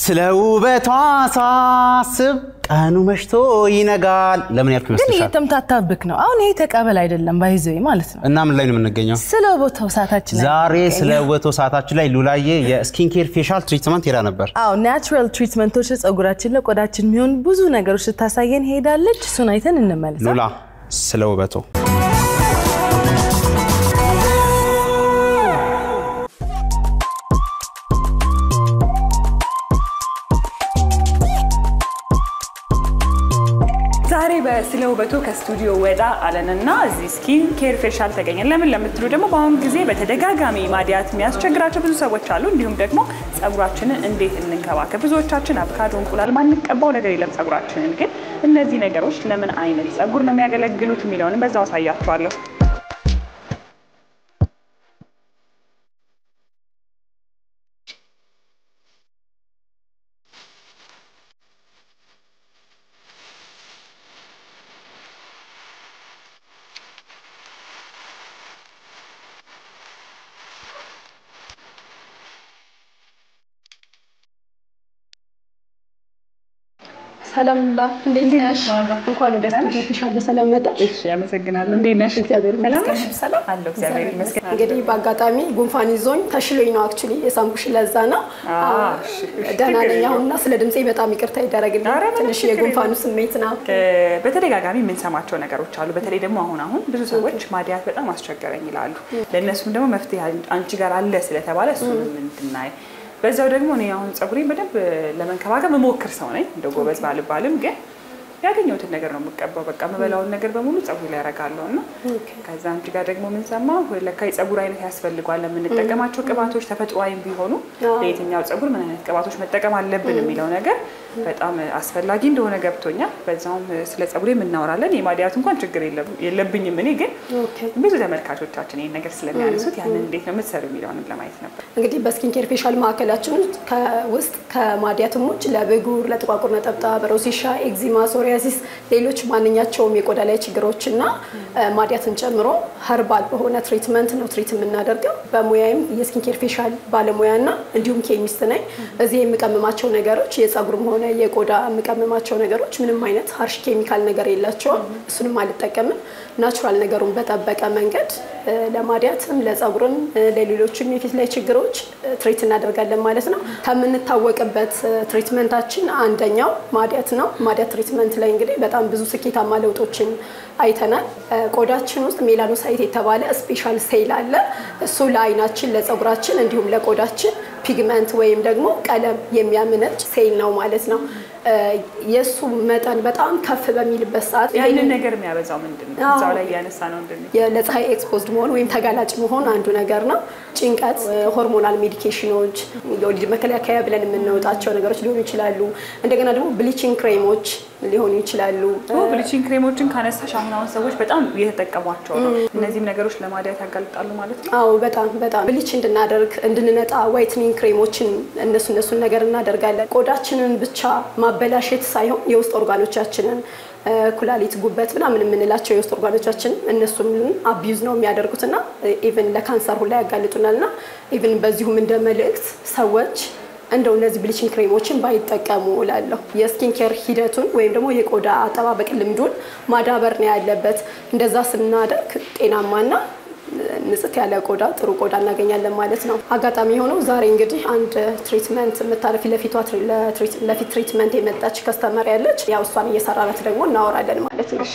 ስለውበቷ ሳስብ ቀኑ መሽቶ ይነጋል ለምን ያልኩ ይመስልሻል ግን የተምታታብክ ነው አሁን ይሄ ተቀበል አይደለም ባይዘይ ማለት ነው እና ምን ላይ ነው የምንገኘው ስለውበቷ ሰዓታችን ዛሬ ስለውበቷ ሰዓታችን ላይ ሉላዬ የስኪን ኬር ፌሻል ትሪትመንት ይራ ነበር አዎ ናቹራል ትሪትመንቶች ጸጉራችን ለቆዳችን የሚሆን ብዙ ነገሮች ታሳየን ሄዳለች እሱን አይተን እንመለስ ሉላ ስለውበቷ በስለውበቱ ከስቱዲዮ ወጣ አለንና እዚህ ስኪን ኬር ፌሻል ተገኘን ለምን ለምትሉ ደግሞ በአሁን ጊዜ በተደጋጋሚ ማዲያት የሚያስቸግራቸው ብዙ ሰዎች አሉ እንዲሁም ደግሞ ጸጉራችንን እንዴት እንንከባከብ ብዙዎቻችን አቮካዶ እንቁላል ማንቀባው ነገር የለም ጸጉራችንን ግን እነዚህ ነገሮች ለምን አይነት ጸጉር ነው የሚያገለግሉት የሚለውን በዛው አሳያችኋለሁ ሰላም ላ እንዴት ነሽ እንኳን ወደ ስቱዲዮ ፌሻል በሰላም መጣሽ እሺ ያመሰግናለሁ እንዴት ነሽ እግዚአብሔር ይመስገን ሰላም አለው እግዚአብሔር ይመስገን እንግዲህ በአጋጣሚ ጉንፋን ይዞኝ ተሽሎኝ ነው አክቹሊ የሳምኩሽ ለዛና ደህና ነኝ አሁንና ስለ ድምጼ በጣም ይቅርታ ይደረግልኝ ትንሽ የጉንፋኑ ስሜት ነው በተደጋጋሚ ምን ሰማቸው ነገሮች አሉ በተለይ ደግሞ አሁን ብዙ ሰዎች ማዲያት በጣም አስቸገረኝ ይላሉ ለነሱም ደግሞ መፍትሄ አንቺ ጋር አለ ስለተባለ እሱንም እንድናይ በዛው ደግሞ እኔ አሁን ጸጉሬን በደንብ ለመንከባከብ መሞከር ሰው ነኝ እንደ ጎበዝ ባልባልም ግን ያገኘሁትን ነገር ነው የምቀባው በቃ መበላውን ነገር በሙሉ ጸጉሬ ላይ ያረጋለውና ከዛ አንቺ ጋር ደግሞ ምን ሰማው ለካይ ጸጉር አይነት ያስፈልጋል ለምንጠቀማቸው ቅባቶች ተፈጥሯዊም ቢሆኑ ለየትኛው ጸጉር ምን አይነት ቅባቶች መጠቀም አለብን የሚለው ነገር በጣም አስፈላጊ እንደሆነ ገብቶኛል በዛውም ስለ ጸጉሬ እናወራለን የማዲያት እንኳን ችግር የለብኝም እኔ ግን ብዙ ተመልካቾቻችን ይሄን ነገር ስለሚያነሱት ያንን እንዴት ነው የምትሰሩ የሚለውንም ለማየት ነበር እንግዲህ በስኪን ኬር ፌሻል ማዕከላችን ውስጥ ከማዲያትም ውጭ ለብጉር ለጥቋቁር ነጠብጣብ ሮሲሻ ኤግዚማ ሶሪያሲስ ሌሎች ማንኛቸውም የቆዳ ላይ ችግሮችና ማዲያትን ጨምሮ ኸርባል በሆነ ትሪትመንት ነው ትሪት የምናደርገው በሙያም የስኪን ኬር ፌሻል ባለሙያና እንዲሁም ኬሚስት ነኝ እዚህ የምቀመማቸው ነገሮች የጸጉርም ሆነ የቆዳ የምቀመማቸው ነገሮች ምንም አይነት ሃርሽ ኬሚካል ነገር የላቸውም እሱንም አልጠቀምም ናቹራል ነገሩን በተጠበቀ መንገድ ለማዲያትም ለጸጉርም ለሌሎችም የፊት ላይ ችግሮች ትሪት እናደርጋለን ማለት ነው ከምንታወቅበት ትሪትመንታችን አንደኛው ማዲያት ነው ማዲያት ትሪትመንት ላይ እንግዲህ በጣም ብዙ ስኬታማ ለውጦችን አይተናል ቆዳችን ውስጥ ሜላኖሳይት የተባለ ስፔሻል ሴል አለ እሱ ለአይናችን ለጸጉራችን እንዲሁም ለቆዳችን ፒግመንት ወይም ደግሞ ቀለም የሚያመነጭ ሴል ነው ማለት ነው የሱ መጠን በጣም ከፍ በሚልበት ሰዓት ያንን ነገር የሚያበዛው ምንድነው እዛው ላይ ያነሳ ነው እንደዚህ ለፀሐይ ኤክስፖዝድ መሆን ወይም ተጋላጭ መሆን አንዱ ነገር ነው ጭንቀት ሆርሞናል ሜዲኬሽኖች የወሊድ መከላከያ ብለን የምንወጣቸው ነገሮች ሊሆኑ ይችላሉ እንደገና ደግሞ ብሊቺንግ ክሬሞች ሊሆኑ ይችላሉ ብሊቺንግ ክሬሞችን ካነሳሽ አሁን ሰዎች በጣም እየተጠቀሟቸው ነው እነዚህም ነገሮች ለማዲያት ያጋልጣሉ ማለት ነው አዎ በጣም ብሊች እንድናደርግ እንድንነጣ ዋይትኒንግ ክሬሞችን እነሱን ነገር እናደርጋለን ቆዳችንን ብቻ ማበላሸት ሳይሆን የውስጥ ኦርጋኖቻችንን ኩላሊት ጉበት ምናምን የምንላቸው የውስጥ ኦርጋኖቻችን እነሱም አቢዩዝ ነው የሚያደርጉትና ኢቭን ለካንሰር ሁላ ያጋልጡናልና ኢቭን በዚሁም እንደመልእክት ሰዎች እንደው እነዚህ ብሊቺንግ ክሬሞችን ባይጠቀሙ እላለሁ የስኪን ኬር ሂደቱን ወይም ደግሞ የቆዳ አጠባበቅ ልምዱን ማዳበር ነው ያለበት እንደዛ ስናደርግ ጤናማና ንጽት ያለ ቆዳ ጥሩ ቆዳ እናገኛለን ማለት ነው አጋጣሚ ሆኖ ዛሬ እንግዲህ አንድ ትሪትመንት መታለፊ ለፊት ትሪትመንት የመጣች ከስተመር ያለች ያው እሷን እየሰራናት ደግሞ እናወራለን ማለት ነው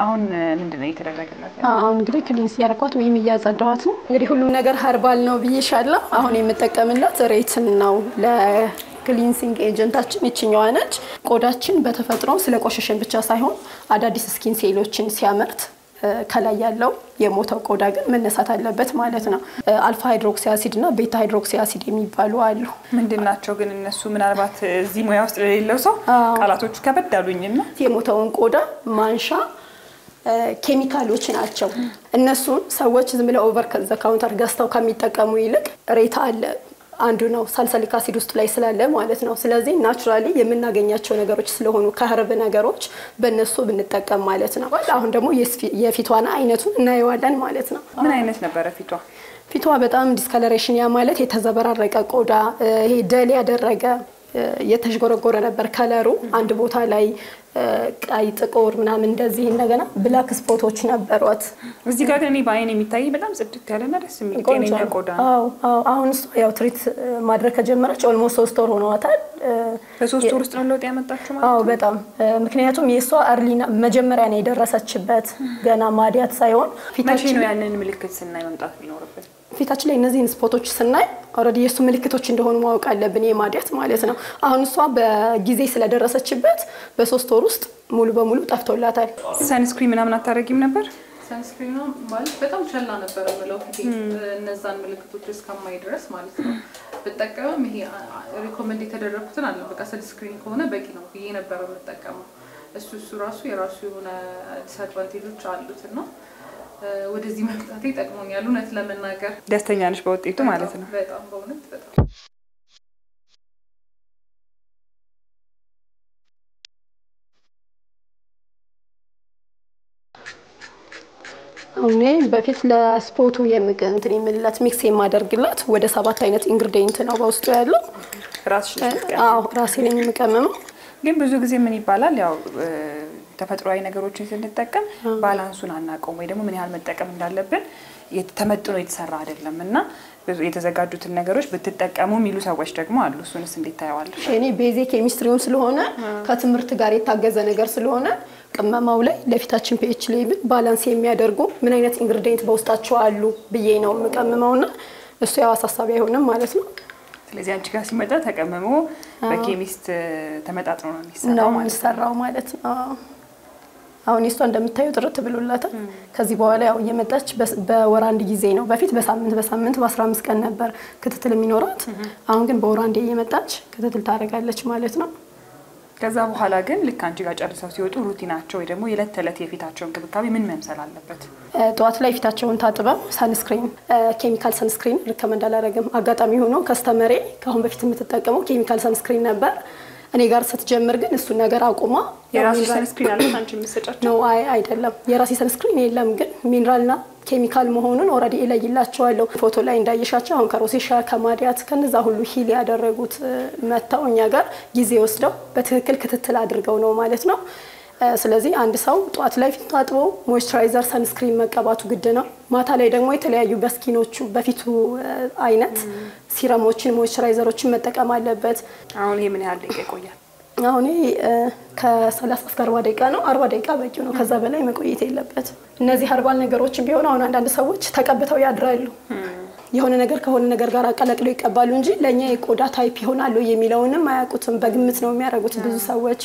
አሁን ምንድነው እየተደረገላት አሁን እንግዲህ ክሊንስ ያረኳት ወይም ያጸዳኋት ነው እንግዲህ ሁሉ ነገር ኸርባል ነው ብዬሻለሁ አሁን የምጠቀምላት ሬትን ነው ለክሊንሲንግ ኤጀንታችን እቺኛዋ ነች ቆዳችን በተፈጥሮ ስለቆሸሸን ብቻ ሳይሆን አዳዲስ ስኪን ሴሎችን ሲያመርት ከላይ ያለው የሞተው ቆዳ ግን መነሳት አለበት ማለት ነው። አልፋ ሃይድሮክሲ አሲድ እና ቤታ ሃይድሮክሲ አሲድ የሚባሉ አሉ። ምንድናቸው ግን እነሱ? ምናልባት እዚህ ሙያ ውስጥ ለሌለው ሰው ቃላቶቹ ከበድ አሉኝና የሞተውን ቆዳ ማንሻ ኬሚካሎች ናቸው። እነሱን ሰዎች ዝም ብለው ኦቨር ዘ ካውንተር ገዝተው ከሚጠቀሙ ይልቅ ሬታ አለ አንዱ ነው ሳልሳሊክ አሲድ ውስጥ ላይ ስላለ ማለት ነው። ስለዚህ ናቹራሊ የምናገኛቸው ነገሮች ስለሆኑ ከህርብ ነገሮች በእነሱ ብንጠቀም ማለት ነው። አሁን ደግሞ የፊቷን አይነቱን እናየዋለን ማለት ነው። ምን አይነት ነበረ ፊቷ? ፊቷ በጣም ዲስከለሬሽን ያ ማለት የተዘበራረቀ ቆዳ ይሄ ደል ያደረገ የተሽጎረጎረ ነበር ከለሩ አንድ ቦታ ላይ ቀይ ጥቁር ምናምን እንደዚህ እንደገና ብላክ ስፖቶች ነበሩት። እዚህ ጋር ግን እኔ ባይኔ የሚታይ በጣም ጽድት ያለና ደስ የሚል ጤነኛ ቆዳ ነው። አሁን ያው ትሪት ማድረግ ከጀመረች ኦልሞስት 3 ወር ሆኗታል። በ3 ወር ውስጥ ነው ለውጥ ያመጣችው ማለት ነው? በጣም ምክንያቱም የሷ አርሊና መጀመሪያ ነው የደረሰችበት ገና ማዲያት ሳይሆን ፊታችን ነው ያንን ምልክት ስናይ መምጣት ቢኖርበት ፊታችን ላይ እነዚህን ስፖቶች ስናይ ኦሬዲ የሱ ምልክቶች እንደሆኑ ማወቅ አለብን የማዲያት ማለት ነው። አሁን እሷ በጊዜ ስለደረሰችበት በ3 ወር ውስጥ ሙሉ በሙሉ ጠፍቶላታል። ሰንስክሪን ምናምን አታረጊም ነበር? ሰንስክሪን ማለት በጣም ቸላ ነበር ማለት ፊቴ እነዛን ምልክቶች እስከማይ ድረስ ማለት ነው። በተጠቀመም ይሄ ሪኮመንድ የተደረኩትን አለ በቃ ሰንስክሪን ከሆነ በቂ ነው ብዬ ነበር የምጠቀመው። እሱ ራሱ የራሱ የሆነ ዲስአድቫንቴጆች አሉትና ወደዚህ መምጣቴ ጠቅሞኛል። እውነት ለመናገር ደስተኛ ነሽ በውጤቱ ማለት ነው? በጣም በእውነት በጣም እኔ በፊት ለስፖቱ የምንትን የምንላት ሚክስ የማደርግላት ወደ 7 አይነት ኢንግሪዲየንት ነው በውስጡ ያለው። ራስሽ ራሴ ነኝ የምቀመመው። ግን ብዙ ጊዜ ምን ይባላል ያው ተፈጥሯዊ ነገሮችን ስንጠቀም ባላንሱን አናውቀውም ወይ ደግሞ ምን ያህል መጠቀም እንዳለብን ተመጥኖ የተሰራ አይደለምና የተዘጋጁትን ነገሮች ብትጠቀሙ የሚሉ ሰዎች ደግሞ አሉ። እሱንስ እንዴት ታያዋለሽ? እኔ ቤዚክ ኬሚስትሪውን ስለሆነ ከትምህርት ጋር የታገዘ ነገር ስለሆነ ቅመማው ላይ ለፊታችን pH ሌቭል ባላንስ የሚያደርጉ ምን አይነት ኢንግሪዲየንት በውስጣቸው አሉ ብዬ ነው የምቀመመውና እሱ ያው አሳሳቢ አይሆንም ማለት ነው። ስለዚህ አንቺ ጋር ሲመጣ ተቀመመው በኬሚስት ተመጣጥኖ ነው የሚሰራው ማለት ነው። አሁን እሷ እንደምታዩ ጥርት ብሎላታል። ከዚህ በኋላ ያው እየመጣች በወር አንድ ጊዜ ነው። በፊት በሳምንት በ15 ቀን ነበር ክትትል የሚኖራት። አሁን ግን በወር አንድ እየመጣች ክትትል ታደርጋለች ማለት ነው። ከዛ በኋላ ግን ልክ አንቺ ጋር ጨርሰው ሲወጡ ሩቲናቸው ወይ ደግሞ የዕለት ተዕለት የፊታቸው እንክብካቤ ምን መምሰል አለበት? ጧት ላይ ፊታቸውን ታጥበው ሰንስክሪን ኬሚካል ሰንስክሪን ሪከመንድ አላደርግም። አጋጣሚ ሆኖ ከስተመሬ ከአሁን በፊት የምትጠቀመው ኬሚካል ሰንስክሪን ነበር። እኔ ጋር ስትጀምር ግን እሱ ነገር አቁማ የራሱ ሰንስክሪን አለ አንቺ የምትሰጫቸው ነው? አይደለም የራሴ ሰንስክሪን የለም፣ ግን ሚነራልና ኬሚካል መሆኑን ኦሬዲ እለይላቸዋለሁ። ፎቶ ላይ እንዳየሻቸው አሁን ከሮሴሻ ከማዲያት ከነዛ ሁሉ ሂል ያደረጉት መጣው እኛ ጋር ጊዜ ወስደው በትክክል ክትትል አድርገው ነው ማለት ነው። ስለዚህ አንድ ሰው ጧት ላይ ፊት ታጥቦ ሞይስቸራይዘር ሰንስክሪን መቀባቱ ግድ ነው። ማታ ላይ ደግሞ የተለያዩ በስኪኖቹ በፊቱ አይነት ሲረሞችን ሞይስቸራይዘሮችን መጠቀም አለበት። አሁን ይሄ ምን ያህል ደቂቃ ይቆያል? አሁን ከ30 እስከ 40 ደቂቃ ነው። 40 ደቂቃ በቂ ነው። ከዛ በላይ መቆየት የለበት። እነዚህ ሀርባል ነገሮችን ቢሆን አሁን አንዳንድ ሰዎች ተቀብተው ያድራሉ። የሆነ ነገር ከሆነ ነገር ጋር አቀላቅለው ይቀባሉ እንጂ ለኛ የቆዳ ታይፕ ይሆናል የሚለውንም አያውቁትም። በግምት ነው የሚያደርጉት ብዙ ሰዎች።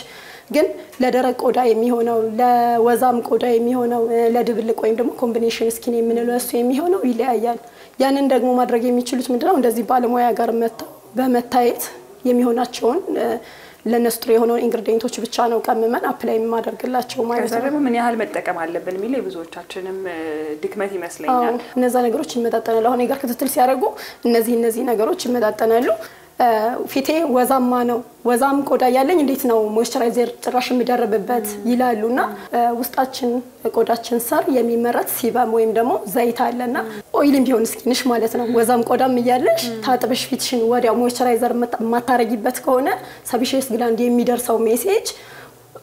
ግን ለደረቅ ቆዳ የሚሆነው ለወዛም ቆዳ የሚሆነው ለድብልቅ ወይም ደግሞ ኮምቢኔሽን ስኪን የምንለው እሱ የሚሆነው ይለያያል። ያንን ደግሞ ማድረግ የሚችሉት ምንድነው እንደዚህ ባለሙያ ጋር በመታየት የሚሆናቸውን ለነሱ ጥሩ የሆነውን ኢንግሪዲየንቶች ብቻ ነው ቀመመን አፕላይ ማድረግላቸው ማለት ነው። ከዛ ደግሞ ምን ያህል መጠቀም አለብን የሚል የብዙዎቻችንም ድክመት ይመስለኛል። እነዛ ነገሮች ይመጣጠናሉ። አሁን የጋር ክትትል ሲያደርጉ እነዚህ ነገሮች ይመጣጠናሉ። ፊቴ ወዛማ ነው ወዛም ቆዳ ያለኝ እንዴት ነው ሞይስቸራይዘር ጭራሽ የሚደረብበት ይላሉና ውስጣችን ቆዳችን ሰር የሚመረት ሲበም ወይም ደግሞ ዘይት አለና ኦይልም ቢሆን ስኪንሽ ማለት ነው ወዛም ቆዳም ይያለሽ ታጥበሽ ፊትሽን ወዲያው ሞይስቸራይዘር ማታረጊበት ከሆነ ሰቢሼስ ግላንድ የሚደርሰው ሜሴጅ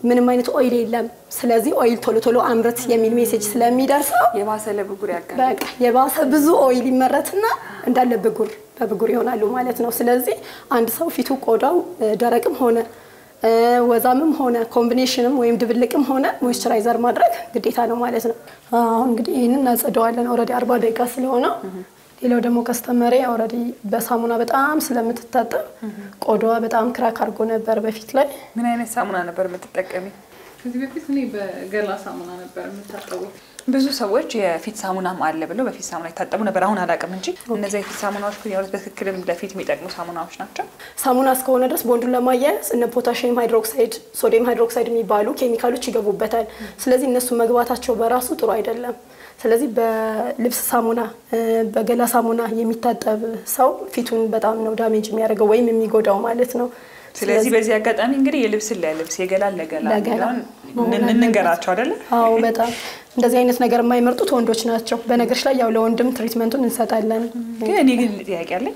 ምንም አይነት ኦይል የለም ስለዚህ ኦይል ቶሎ አምርት የሚል ሜሴጅ ስለሚደርሰው የባሰ ለብጉር ያጋል በቃ የባሰ ብዙ ኦይል ይመረትና እንዳለ በብጉር ይሆናሉ ማለት ነው። ስለዚህ አንድ ሰው ፊቱ ቆዳው ደረቅም ሆነ ወዛምም ሆነ ኮምቢኔሽንም ወይም ድብልቅም ሆነ ሞይስቸራይዘር ማድረግ ግዴታ ነው ማለት ነው። አሁን እንግዲህ ይሄንን እናጸደዋለን ኦሬዲ 40 ደቂቃ ስለሆነ ሌላው ደግሞ ከስተመሬ ኦሬዲ በሳሙና በጣም ስለምትታጠብ ቆዳዋ በጣም ክራክ አርጎ ነበር በፊት ላይ። ምን አይነት ሳሙና ነበር የምትጠቀሚ? ከዚህ በፊት እኔ በገላ ሳሙና ነበር የምታጠበው። ብዙ ሰዎች የፊት ሳሙናም አለ ብለው በፊት ሳሙና ይታጠቡ ነበር። አሁን አላውቅም እንጂ እነዚህ የፊት ሳሙናዎች ግን በትክክልም ለፊት የሚጠቅሙ ሳሙናዎች ናቸው። ሳሙና እስከሆነ ድረስ ቦንዱን ለማያያዝ እነ ፖታሺየም ሃይድሮክሳይድ፣ ሶዲየም ሃይድሮክሳይድ የሚባሉ ኬሚካሎች ይገቡበታል። ስለዚህ እነሱ መግባታቸው በራሱ ጥሩ አይደለም። ስለዚህ በልብስ ሳሙና በገላ ሳሙና የሚታጠብ ሰው ፊቱን በጣም ነው ዳሜጅ የሚያደርገው ወይም የሚጎዳው ማለት ነው። ስለዚህ በዚህ አጋጣሚ እንግዲህ የልብስ ለልብስ የገላ ለገላ እንንገራቸው አይደል? አዎ በጣም እንደዚህ አይነት ነገር የማይመርጡት ወንዶች ናቸው። በነገርሽ ላይ ያው ለወንድም ትሪትመንቱን እንሰጣለን። ግን እኔ ግን ጥያቄ አለኝ።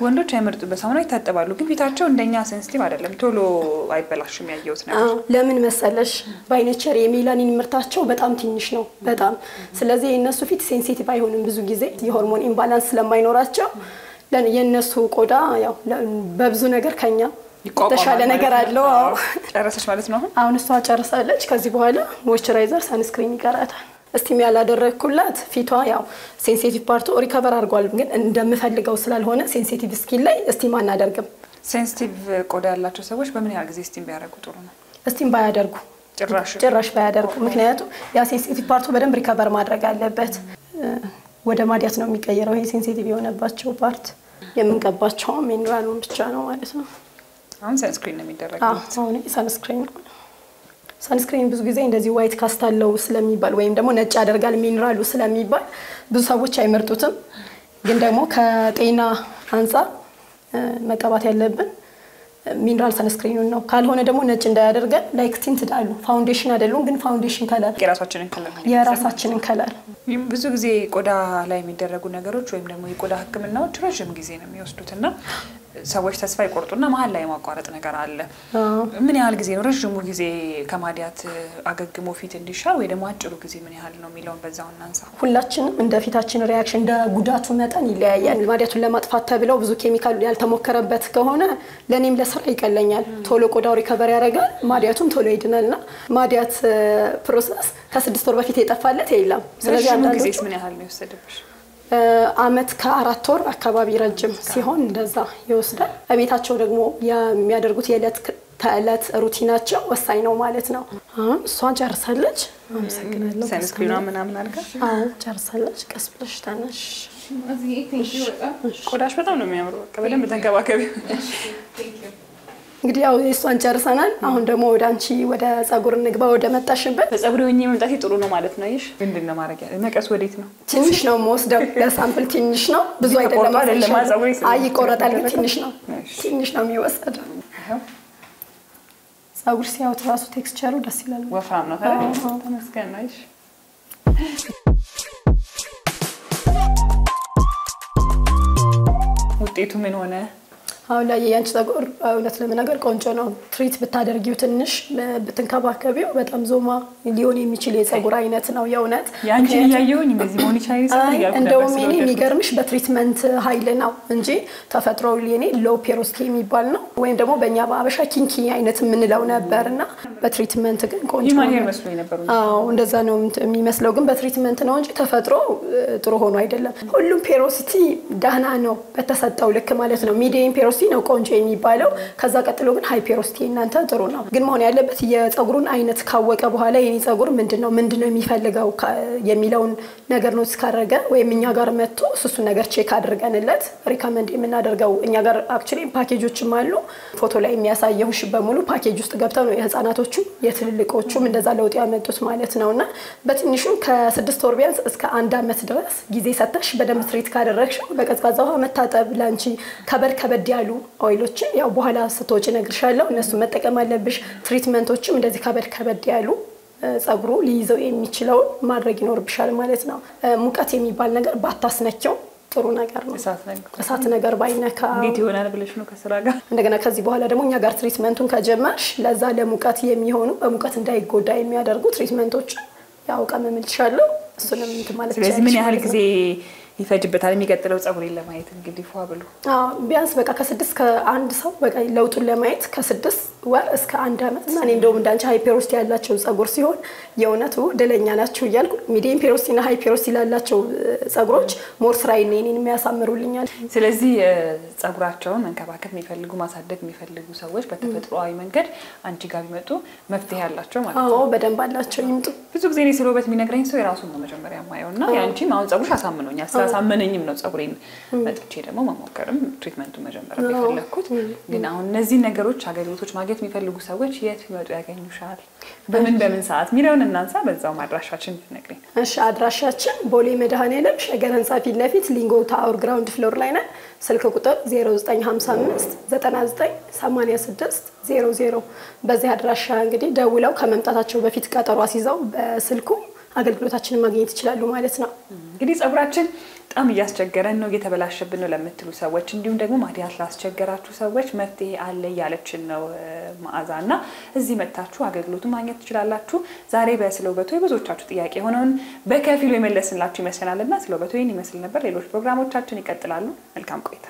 ወንዶች አይመርጡበት ሳሙና ይታጠባሉ፣ ግን ፊታቸው እንደኛ ሴንሲቲቭ አይደለም፣ ቶሎ አይበላሽም። ያየሁት ነገር ለምን መሰለሽ? ባይኔቸር የሜላኒን ምርታቸው በጣም ትንሽ ነው በጣም። ስለዚህ የነሱ ፊት ሴንሲቲቭ አይሆንም ብዙ ጊዜ የሆርሞን ኢምባላንስ ስለማይኖራቸው የነሱ ቆዳ ያው በብዙ ነገር ከኛ የተሻለ ነገር አለው። ጨረሰች ማለት ነው። አሁን እሷ ጨርሳለች። ከዚህ በኋላ ሞይስቸራይዘር ሳንስክሪን ይቀራታል። እስቲም ያላደረኩላት ፊቷ ያው ሴንሲቲቭ ፓርቱ ሪከቨር አድርጓል፣ ግን እንደምፈልገው ስላልሆነ ሴንሲቲቭ ስኪን ላይ እስቲም አናደርግም። ሴንሲቲቭ ቆዳ ያላቸው ሰዎች በምን ያህል ጊዜ እስቲም ቢያደርጉ ጥሩ ነው? እስቲም ባያደርጉ ጭራሽ ባያደርጉ። ምክንያቱም ያ ሴንሲቲቭ ፓርቱ በደንብ ሪከቨር ማድረግ አለበት። ወደ ማዲያት ነው የሚቀየረው ይሄ ሴንሲቲቭ የሆነባቸው ፓርት። የምንቀባቸው ሚኒራሉን ብቻ ነው ማለት ነው። አሁን ሰንስክሪን ነው የሚደረገው። አሁን ሰንስክሪን ብዙ ጊዜ እንደዚህ ዋይት ካስት አለው ስለሚባል ወይም ደግሞ ነጭ ያደርጋል ሚኒራሉ ስለሚባል ብዙ ሰዎች አይመርጡትም። ግን ደግሞ ከጤና አንፃር መቀባት ያለብን ሚኒራል ሰንስክሪኑን ነው። ካልሆነ ደግሞ ነጭ እንዳያደርገን ላይክ ቲንትድ አሉ ፋውንዴሽን አይደሉም፣ ግን ፋውንዴሽን ከለር የራሳችንን ከለር። ብዙ ጊዜ ቆዳ ላይ የሚደረጉ ነገሮች ወይም ደግሞ የቆዳ ሕክምናዎች ረጅም ጊዜ ነው የሚወስዱትና ሰዎች ተስፋ ይቆርጡና መሀል ላይ ማቋረጥ ነገር አለ። ምን ያህል ጊዜ ነው ረጅሙ ጊዜ ከማዲያት አገግሞ ፊት እንዲሻል ወይ ደግሞ አጭሩ ጊዜ ምን ያህል ነው የሚለውን በዛው እናንሳ። ሁላችንም እንደ ፊታችን ሪአክሽን እንደ ጉዳቱ መጠን ይለያያል። ማዲያቱን ለማጥፋት ተብለው ብዙ ኬሚካል ያልተሞከረበት ከሆነ ለኔም ለስራ ይቀለኛል፣ ቶሎ ቆዳው ሪከቨር ያደርጋል፣ ማዲያቱም ቶሎ ይድናልና ማዲያት ፕሮሰስ ከ6 ወር በፊት የጠፋለት የለም። ስለዚህ አንዳንዱ ጊዜ ምን ያህል ነው የወሰደብሽ? አመት ከ4 ወር አካባቢ ረጅም ሲሆን እንደዛ ይወስዳል። አቤታቸው ደግሞ የሚያደርጉት የዕለት ተዕለት ሩቲናቸው ወሳኝ ነው ማለት ነው። እሷ ጨርሳለች። አመሰግናለሁ። ሰንስክሪኗ ምናምን አድርጋ ጨርሳለች። ቀስ ብለሽ ታነሽ። ቆዳሽ በጣም ነው የሚያምረው። በደንብ ተንከባከቢ። እንግዲህ ያው እሷን ጨርሰናል። አሁን ደግሞ ወደ አንቺ ወደ ጸጉር እንግባ። ወደ መጣሽበት በጸጉር ሆኜ መምጣቴ ጥሩ ነው ማለት ነው። ይሽ ምንድነው ማድረግ ያለ? መቀስ ወዴት ነው? ትንሽ ነው የምወስደው ለሳምፕል ትንሽ ነው፣ ብዙ አይደለም። አይ ይቆረጣል፣ ግን ትንሽ ነው የሚወሰደው። ጸጉር ሲያዩት ራሱ ቴክስቸሩ ደስ ይላል። ወፍራም ነው ታዲያ። ተመስገን ነው። ይሽ ውጤቱ ምን ሆነ? አሁን ላይ ያንቺ ጸጉር እውነት ለመናገር ቆንጆ ነው። ትሪት ብታደርጊው ትንሽ ብትንከባከቢው በጣም ዞማ ሊሆን የሚችል የጸጉር አይነት ነው የእውነት። ያንቺ ያየሁኝ እንደዚህ ሞኒቻይዝ ያልኩ እንደውም እኔ የሚገርምሽ በትሪትመንት ኃይል ነው እንጂ ተፈጥሮው የኔ ሎ ፔሮስቲ የሚባል ነው ወይም ደግሞ በእኛ በአበሻ ኪንኪ አይነት የምንለው ነበርና በትሪትመንት ግን ቆንጆ ነው። አዎ እንደዛ ነው የሚመስለው፣ ግን በትሪትመንት ነው እንጂ ተፈጥሮ ጥሩ ሆኖ አይደለም። ሁሉም ፔሮሲቲ ደህና ነው በተሰጠው ልክ ማለት ነው። ሚዲየም ፔሮሲቲ ነው ቆንጆ የሚባለው። ከዛ ቀጥሎ ግን ሃይ ፔሮሲቲ እናንተ ጥሩ ነው። ግን መሆን ያለበት የጸጉሩን አይነት ካወቀ በኋላ የኔ ጸጉር ምንድነው የሚፈልገው የሚለውን ነገር ነው እስካረገ ወይም እኛ ጋር መጥቶ እሱ ነገር ቼክ አድርገንለት ሪከመንድ የምናደርገው። እኛ ጋር አክቹሊ ፓኬጆችም አሉ። ፎቶ ላይ የሚያሳየውሽ በሙሉ ፓኬጅ ውስጥ ገብተው ነው የህፃናቶቹ የትልልቆቹም እንደዛ ለውጥ ያመጡት ማለት ነውና በትንሹ ከ6 ወር ቢያንስ እስከ 1 አመት ድረስ ጊዜ ሰጥተሽ በደንብ ትሪት ካደረግሽ በቀዝቃዛ ውሃ መታጠብ ላንቺ ከበድ ያሉ ኦይሎችን ያው በኋላ ስትወጪ ነግርሻለሁ እነሱ መጠቀም አለብሽ። ትሪትመንቶችም እንደዚህ ከበድ ያሉ ጸጉሩ ሊይዘው የሚችለው ማድረግ ይኖርብሻል ማለት ነው። ሙቀት የሚባል ነገር ባታስነኪው ጥሩ ነገር ነው። እሳት ነገር ባይነካ እንዴት ይሆናል ብለሽ ነው ከስራ ጋር። እንደገና ከዚህ በኋላ ደግሞ እኛ ጋር ትሪትመንቱን ከጀመርሽ ለዛ ለሙቀት የሚሆኑ በሙቀት እንዳይጎዳ የሚያደርጉ ትሪትመንቶች ያው ቀመምልሻለሁ። እሱንም እንትን ማለት ይችላል። ስለዚህ ምን ያህል ጊዜ ይፈጅበታል የሚቀጥለው ጸጉሬን ለማየት? እንግዲህ ፏ ብሎ ቢያንስ በቃ ከ6 ከአንድ ሰው በቃ ለውጡን ለማየት ከ6 ወር እስከ 1 አመት እና እኔ እንደውም እንዳንቺ ሃይፐሮስቲ ያላቸው ጸጉር ሲሆን የእውነቱ ደለኛ ናቸው እያልኩ ሚዲየም ፔሮስቲ እና ሃይፐሮስቲ ላላቸው ጸጉሮች ሞር ስራዬን እኔን የሚያሳምሩልኛል። ስለዚህ ጸጉራቸውን መንከባከብ የሚፈልጉ ማሳደግ የሚፈልጉ ሰዎች በተፈጥሯዊ መንገድ አንቺ ጋር ቢመጡ መፍትሄ ያላቸው ማለት ነው። አዎ በደንብ አላቸው ይምጡ። ብዙ ጊዜ እኔ ስለውበት የሚነግረኝ ሰው የራሱን ነው መጀመሪያ የማየውና ያንቺም አሁን ጸጉርሽ አሳምኖኛል ስላሳመነኝም ነው ጸጉሬን መጥቼ ደግሞ መሞከርም ትሪትመንቱ መጀመሪያ በፈለኩት። ግን አሁን እነዚህ ነገሮች አገልግሎቶች ማግኘት የሚፈልጉ ሰዎች የት ቢመጡ ያገኙሻል? በምን ሰዓት ሚለውን እናንሳ በዛው ማድራሻችን ነግሪኝ። እሺ አድራሻችን ቦሌ መድኃኔዓለም ሸገር ህንጻ ፊት ለፊት ሊንጎ ታወር ግራውንድ ፍሎር ላይ ነን። ስልክ ቁጥር 0955 99 86 00 በዚህ አድራሻ እንግዲህ ደውለው ከመምጣታቸው በፊት ቀጠሮ አስይዘው በስልኩ አገልግሎታችንን ማግኘት ይችላሉ ማለት ነው። እንግዲህ ጸጉራችን በጣም እያስቸገረን ነው እየተበላሸብን ነው ለምትሉ ሰዎች እንዲሁም ደግሞ ማዲያት ላስቸገራችሁ ሰዎች መፍትሄ አለ ያለችን ነው መዓዛና እዚህ መጣችሁ አገልግሎቱን ማግኘት ትችላላችሁ። ዛሬ በስለውበቱ የብዙዎቻችሁ ጥያቄ ሆነውን በከፊሉ የመለስንላችሁ ይመስላልና ስለውበቱ ይመስል ነበር። ሌሎች ፕሮግራሞቻችን ይቀጥላሉ። መልካም ቆይታ።